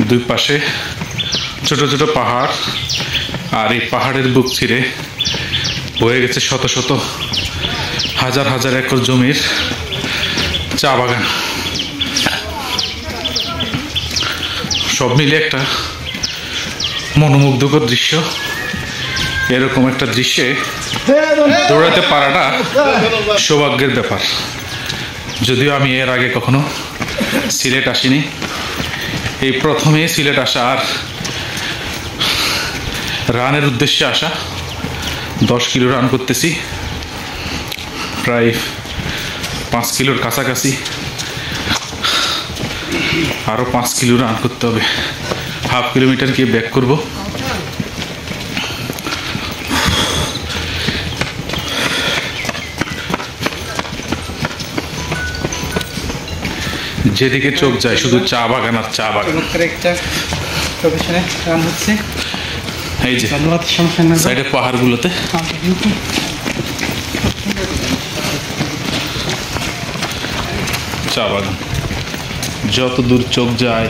দুই পাশে ছোট ছোট পাহাড়, আর এই পাহাড়ের বুক চিরে বয়ে গেছে শত শত হাজার হাজার একর জমির চা বাগান। সব মিলে একটা মনোমুগ্ধকর দৃশ্য। এরকম একটা দৃশ্যে দৌড়াতে পারাটা সৌভাগ্যের ব্যাপার। যদিও আমি এর আগে কখনো সিলেট আসিনি, এই প্রথমেই সিলেট আসা, আর রানের উদ্দেশ্যে আসা। 10 কিলো রান করতেছি, প্রায় 5 কিলোর কাছাকাছি। আরও 5 কিলো রান করতে হবে, হাফ কিলোমিটার গিয়ে ব্যাক করব। যেদিকে চোখ যায় শুধু চা বাগান আর চা বাগান। এই যে সাইডে পাহাড়গুলোতে চা বাগান, যত দূর চোখ যায়।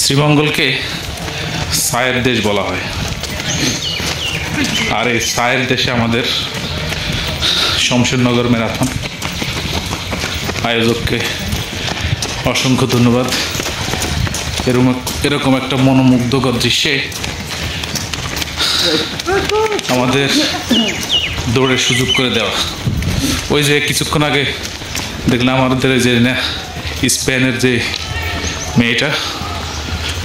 শ্রীমঙ্গলকে চায়ের দেশ বলা হয়, আর এই চায়ের দেশে আমাদের শমশেরনগর ম্যারাথন আয়োজককে অসংখ্য ধন্যবাদ। এরকম একটা মনোমুগ্ধকর দৃশ্যে আমাদের দৌড়ের সুযোগ করে দেওয়া। ওই যে কিছুক্ষণ আগে দেখলাম আমাদের যে স্পেনের যে মেয়েটা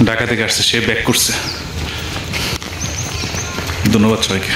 ঢাকা থেকে আসছে, সে ব্যাক করছে। ধন্যবাদ সবাইকে।